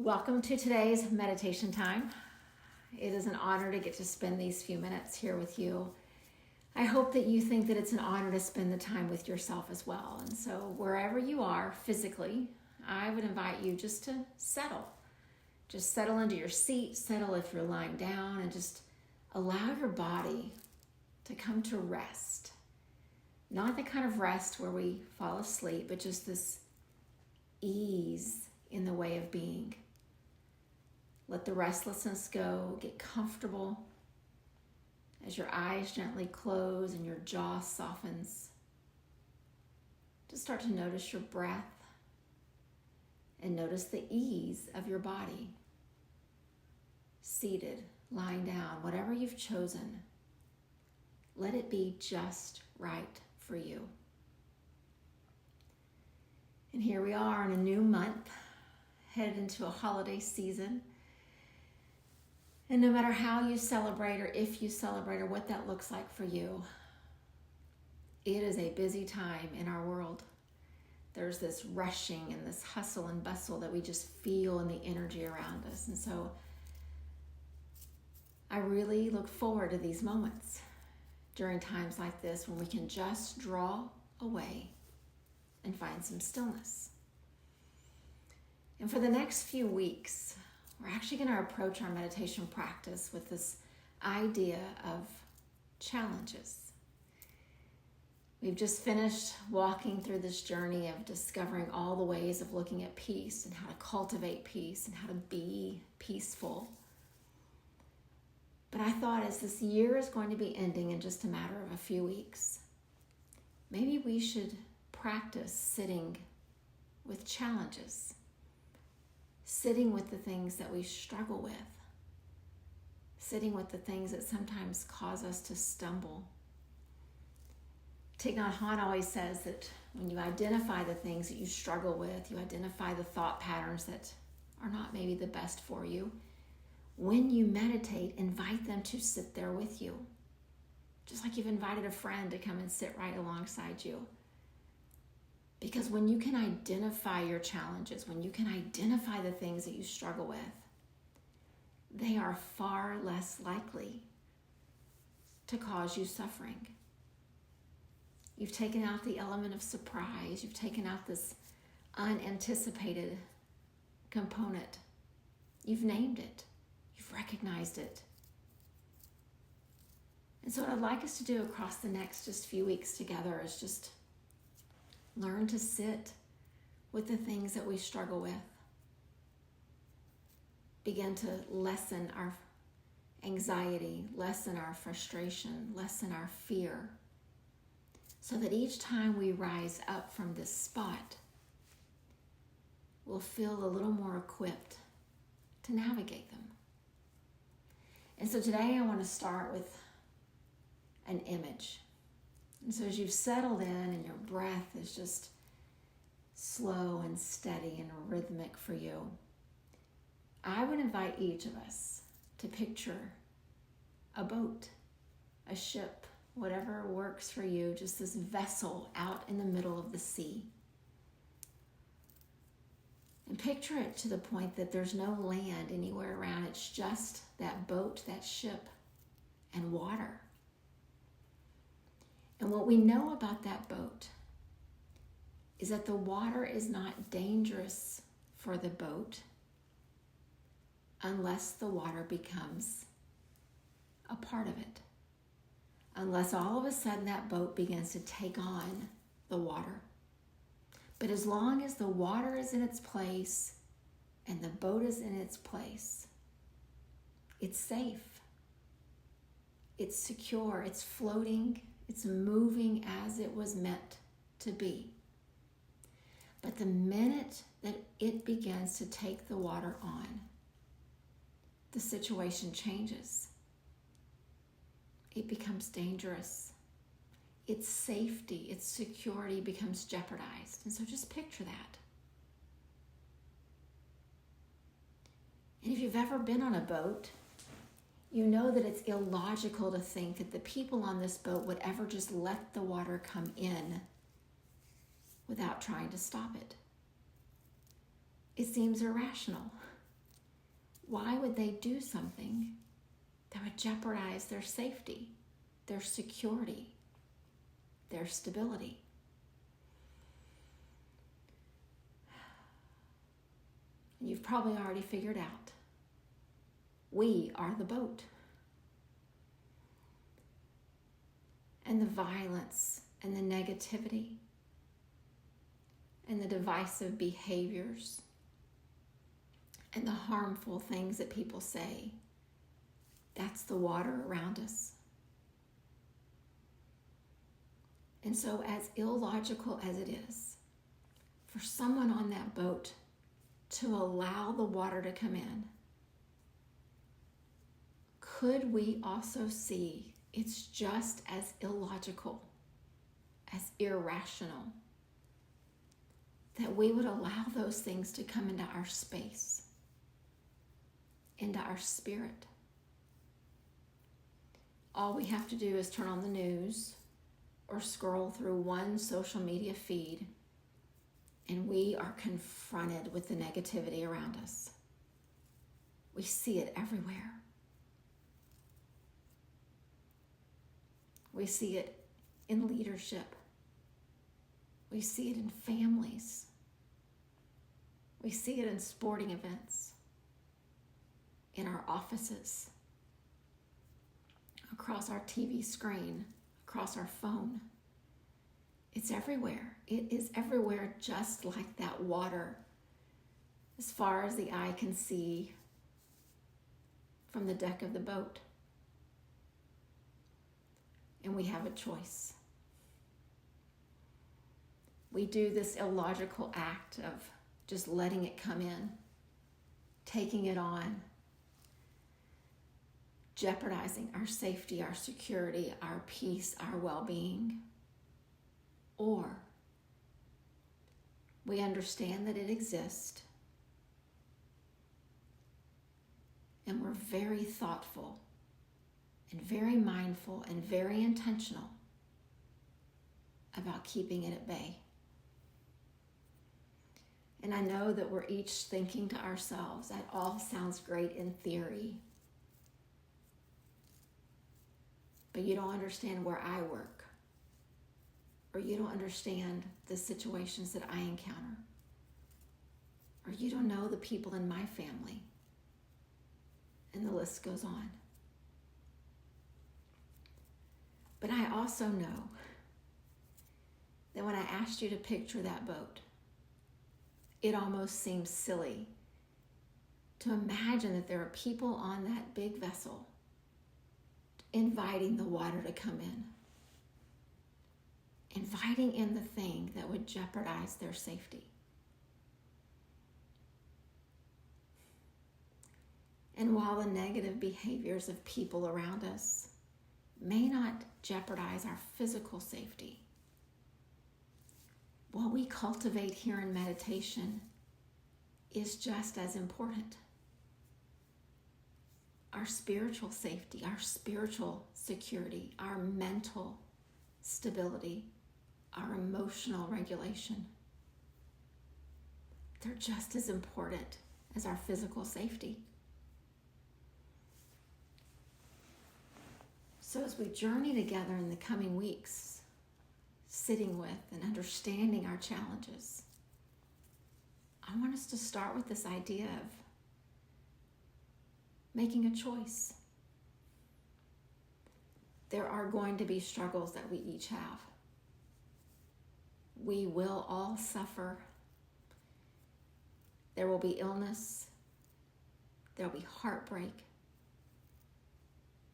Welcome to today's meditation time. It is an honor to get to spend these few minutes here with you. I hope that you think that it's an honor to spend the time with yourself as well. And so wherever you are physically, I would invite you just to settle. Just settle into your seat, settle if you're lying down, and just allow your body to come to rest. Not the kind of rest where we fall asleep, but just this ease in the way of being. Let the restlessness go, get comfortable as your eyes gently close and your jaw softens. Just start to notice your breath and notice the ease of your body. Seated, lying down, whatever you've chosen, let it be just right for you. And here we are in a new month, headed into a holiday season. And no matter how you celebrate or if you celebrate or what that looks like for you, it is a busy time in our world. There's this rushing and this hustle and bustle that we just feel in the energy around us. And so I really look forward to these moments during times like this when we can just draw away and find some stillness. And for the next few weeks, we're actually going to approach our meditation practice with this idea of challenges. We've just finished walking through this journey of discovering all the ways of looking at peace and how to cultivate peace and how to be peaceful. But I thought as this year is going to be ending in just a matter of a few weeks, maybe we should practice sitting with challenges. Sitting with the things that we struggle with. Sitting with the things that sometimes cause us to stumble. Thich Nhat Hahn always says that when you identify the things that you struggle with, you identify the thought patterns that are not maybe the best for you, when you meditate, invite them to sit there with you. Just like you've invited a friend to come and sit right alongside you. Because when you can identify your challenges, when you can identify the things that you struggle with, they are far less likely to cause you suffering. You've taken out the element of surprise. You've taken out this unanticipated component. You've named it. You've recognized it. And so what I'd like us to do across the next just few weeks together is just learn to sit with the things that we struggle with. Begin to lessen our anxiety, lessen our frustration, lessen our fear, so that each time we rise up from this spot, we'll feel a little more equipped to navigate them. And so today I want to start with an image. And so as you've settled in and your breath is just slow and steady and rhythmic for you, I would invite each of us to picture a boat, a ship, whatever works for you, just this vessel out in the middle of the sea. And picture it to the point that there's no land anywhere around. It's just that boat, that ship, and water. And what we know about that boat is that the water is not dangerous for the boat unless the water becomes a part of it. Unless all of a sudden that boat begins to take on the water. But as long as the water is in its place and the boat is in its place, it's safe. It's secure. It's floating. It's moving as it was meant to be. But the minute that it begins to take the water on, the situation changes. It becomes dangerous. Its safety, its security becomes jeopardized. And so just picture that. And if you've ever been on a boat, you know that it's illogical to think that the people on this boat would ever just let the water come in without trying to stop it. It seems irrational. Why would they do something that would jeopardize their safety, their security, their stability? You've probably already figured out. We are the boat. And the violence and the negativity and the divisive behaviors and the harmful things that people say, that's the water around us. And so, as illogical as it is for someone on that boat to allow the water to come in, could we also see it's just as illogical, as irrational, that we would allow those things to come into our space, into our spirit? All we have to do is turn on the news or scroll through one social media feed, and we are confronted with the negativity around us. We see it everywhere. We see it in leadership. We see it in families. We see it in sporting events, in our offices, across our TV screen, across our phone. It's everywhere. It is everywhere, just like that water, as far as the eye can see from the deck of the boat. And we have a choice. We do this illogical act of just letting it come in, taking it on, jeopardizing our safety, our security, our peace, our well-being. Or we understand that it exists, and we're very thoughtful and very mindful and very intentional about keeping it at bay. And I know that we're each thinking to ourselves, that all sounds great in theory, but you don't understand where I work, or you don't understand the situations that I encounter, or you don't know the people in my family, and the list goes on. But I also know that when I asked you to picture that boat, it almost seems silly to imagine that there are people on that big vessel inviting the water to come in, inviting in the thing that would jeopardize their safety. And while the negative behaviors of people around us may not jeopardize our physical safety, what we cultivate here in meditation is just as important. Our spiritual safety, our spiritual security, our mental stability, our emotional regulation, they're just as important as our physical safety. So as we journey together in the coming weeks, sitting with and understanding our challenges, I want us to start with this idea of making a choice. There are going to be struggles that we each have. We will all suffer. There will be illness. There will be heartbreak.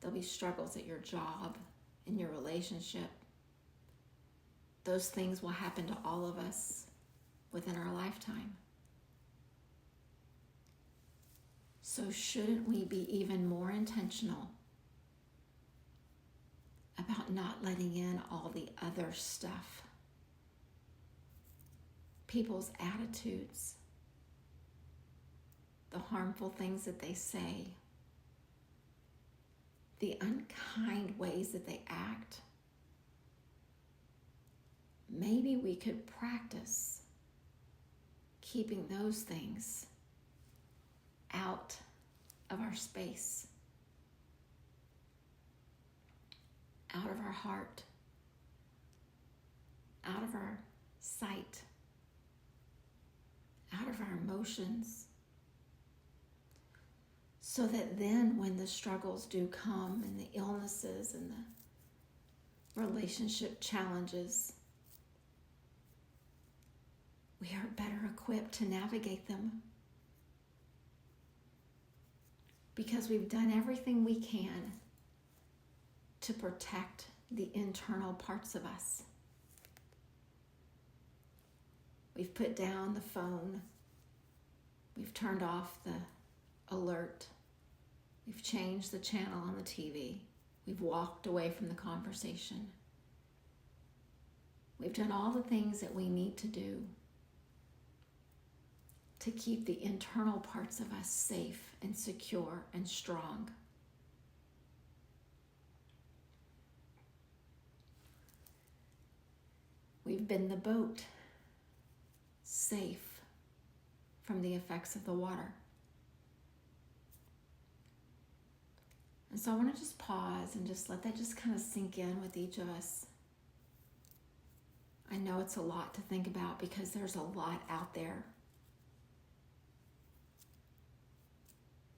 There'll be struggles at your job, in your relationship. Those things will happen to all of us within our lifetime. So shouldn't we be even more intentional about not letting in all the other stuff? People's attitudes, the harmful things that they say, the unkind ways that they act. Maybe we could practice keeping those things out of our space, out of our heart, out of our sight, out of our emotions, so that then when the struggles do come and the illnesses and the relationship challenges, we are better equipped to navigate them because we've done everything we can to protect the internal parts of us. We've put down the phone. We've turned off the alert. We've changed the channel on the TV. We've walked away from the conversation. We've done all the things that we need to do to keep the internal parts of us safe and secure and strong. We've been the boat, safe from the effects of the water. And so I want to just pause and just let that just kind of sink in with each of us. I know it's a lot to think about because there's a lot out there.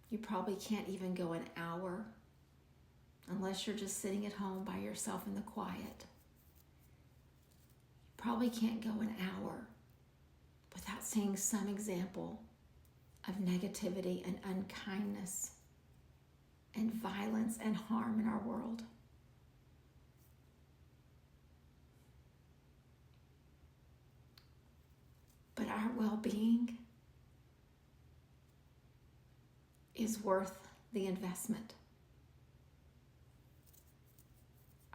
You probably can't even go an hour unless you're just sitting at home by yourself in the quiet. You probably can't go an hour without seeing some example of negativity and unkindness and violence and harm in our world. But our well-being is worth the investment.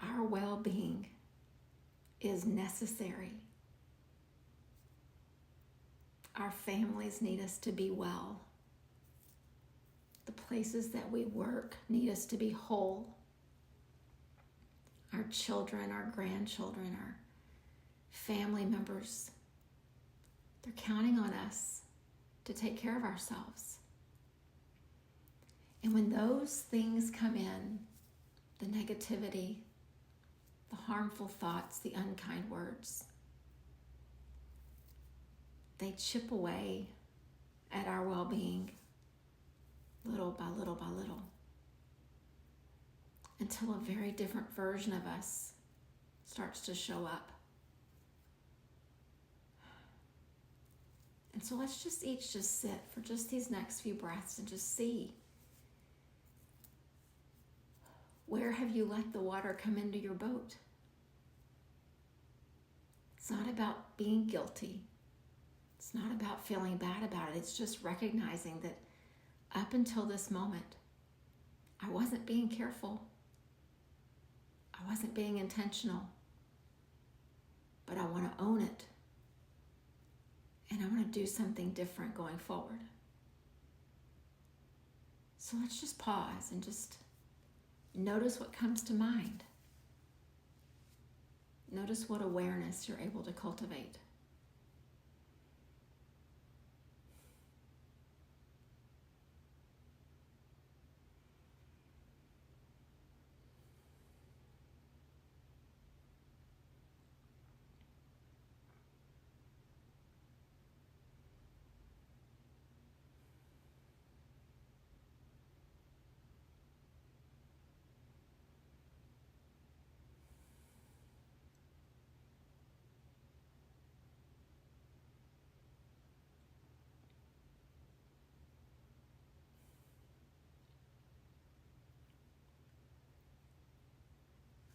Our well-being is necessary. Our families need us to be well. The places that we work need us to be whole. Our children, our grandchildren, our family members, they're counting on us to take care of ourselves. And when those things come in, the negativity, the harmful thoughts, the unkind words, they chip away at our well-being little by little by little until a very different version of us starts to show up. And so let's just each just sit for just these next few breaths and just see, where have you let the water come into your boat? It's not about being guilty. It's not about feeling bad about it. It's just recognizing that up until this moment, I wasn't being careful. I wasn't being intentional. But I want to own it. And I want to do something different going forward. So let's just pause and just notice what comes to mind. Notice what awareness you're able to cultivate.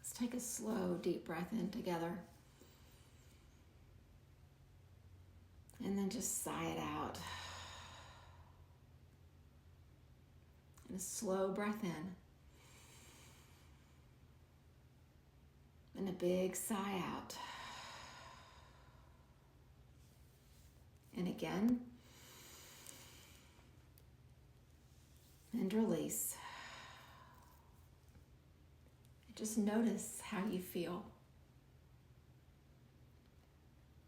Let's take a slow, deep breath in together. And then just sigh it out. And a slow breath in. And a big sigh out. And again. And release. Just notice how you feel.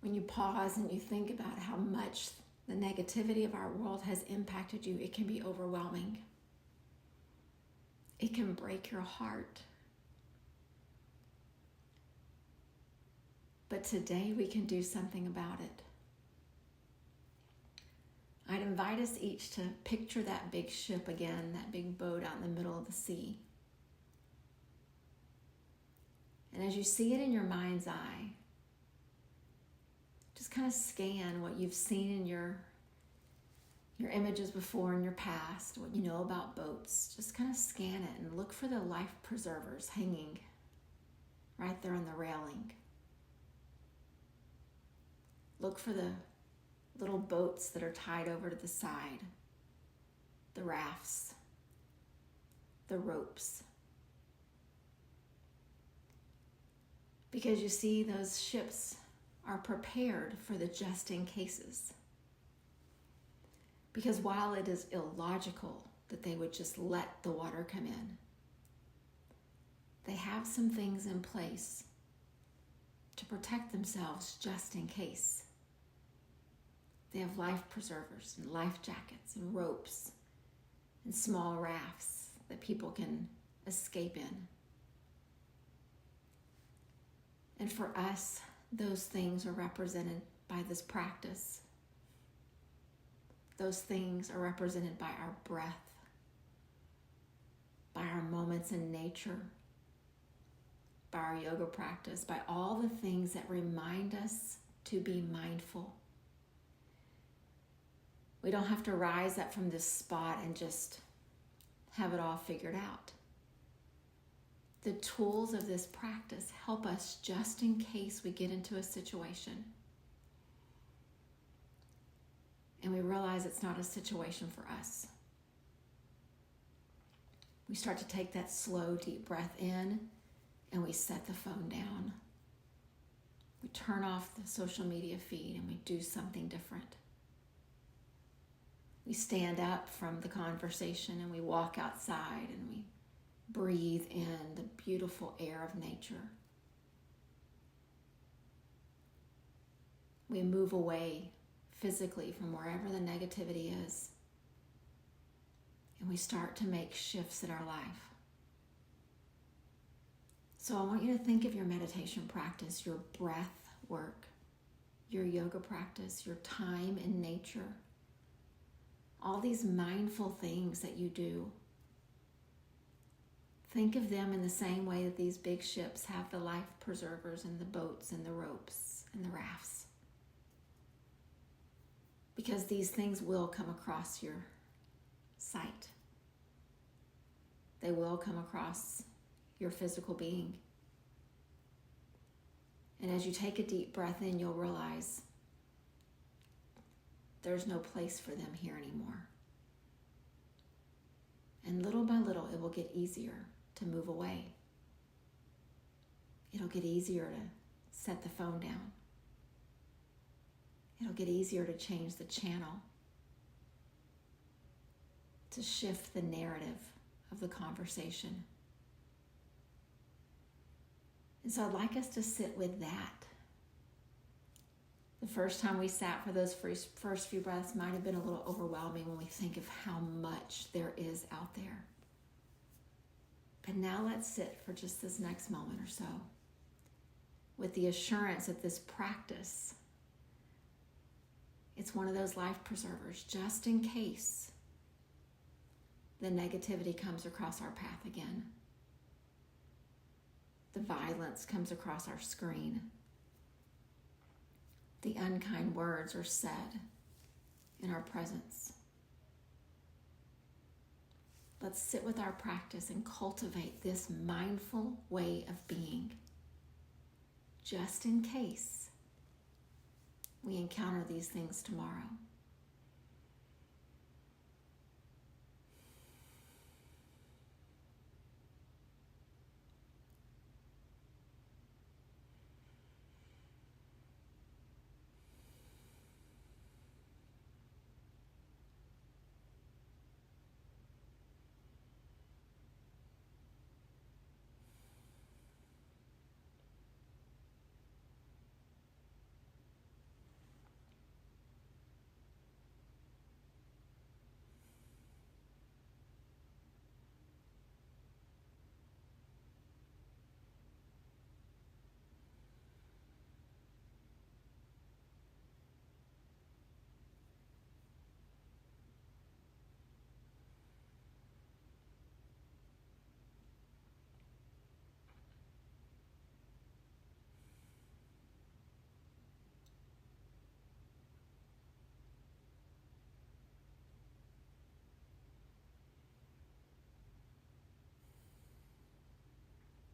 When you pause and you think about how much the negativity of our world has impacted you, it can be overwhelming. it can break your heart. But today we can do something about it. I'd invite us each to picture that big ship again, that big boat out in the middle of the sea. And as you see it in your mind's eye, just kind of scan what you've seen in your images before in your past, what you know about boats. Just kind of scan it and look for the life preservers hanging right there on the railing. Look for the little boats that are tied over to the side, the rafts, the ropes. Because you see, those ships are prepared for the just in cases. Because while it is illogical that they would just let the water come in, they have some things in place to protect themselves just in case. They have life preservers and life jackets and ropes and small rafts that people can escape in. And for us, those things are represented by this practice. Those things are represented by our breath, by our moments in nature, by our yoga practice, by all the things that remind us to be mindful. We don't have to rise up from this spot and just have it all figured out. The tools of this practice help us just in case we get into a situation and we realize it's not a situation for us. We start to take that slow, deep breath in and we set the phone down. We turn off the social media feed and we do something different. We stand up from the conversation and we walk outside and we breathe in the beautiful air of nature. We move away physically from wherever the negativity is, and we start to make shifts in our life. So I want you to think of your meditation practice, your breath work, your yoga practice, your time in nature, all these mindful things that you do. Think of them in the same way that these big ships have the life preservers and the boats and the ropes and the rafts. Because these things will come across your sight. They will come across your physical being. And as you take a deep breath in, you'll realize there's no place for them here anymore. And little by little, it will get easier to move away. It'll get easier to set the phone down. It'll get easier to change the channel, to shift the narrative of the conversation. And so I'd like us to sit with that. The first time we sat for those first few breaths might have been a little overwhelming when we think of how much there is out there. But now let's sit for just this next moment or so with the assurance that this practice, it's one of those life preservers just in case the negativity comes across our path again. The violence comes across our screen. The unkind words are said in our presence. Let's sit with our practice and cultivate this mindful way of being, just in case we encounter these things tomorrow.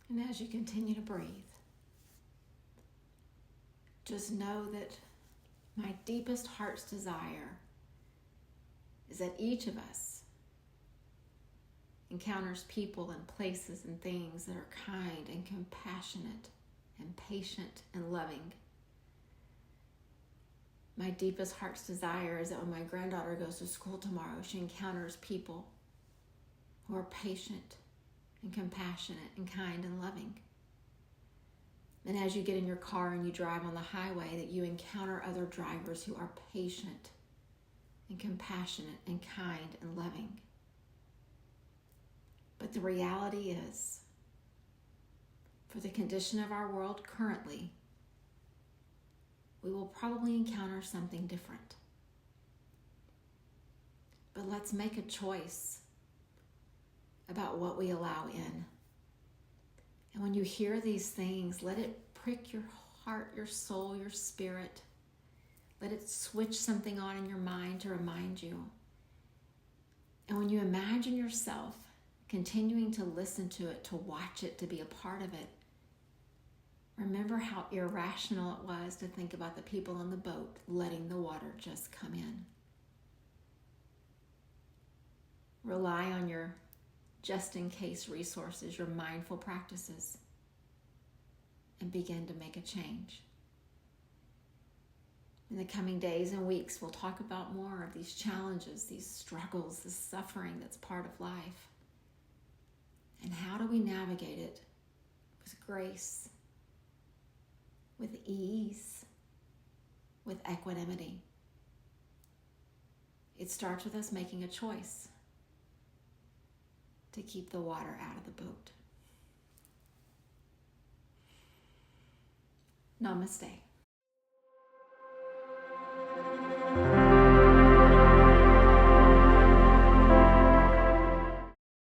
And as you continue to breathe, just know that my deepest heart's desire is that each of us encounters people and places and things that are kind and compassionate and patient and loving. My deepest heart's desire is that when my granddaughter goes to school tomorrow, she encounters people who are patient and compassionate and kind and loving. And as you get in your car and you drive on the highway, that you encounter other drivers who are patient and compassionate and kind and loving. But the reality is, for the condition of our world currently, we will probably encounter something different. But let's make a choice about what we allow in. And when you hear these things, let it prick your heart, your soul, your spirit. Let it switch something on in your mind to remind you. And when you imagine yourself continuing to listen to it, to watch it, to be a part of it, remember how irrational it was to think about the people on the boat letting the water just come in. Rely on your just-in-case resources, your mindful practices, and begin to make a change. In the coming days and weeks, we'll talk about more of these challenges, these struggles, this suffering that's part of life. And how do we navigate it with grace, with ease, with equanimity? It starts with us making a choice to keep the water out of the boat. Namaste.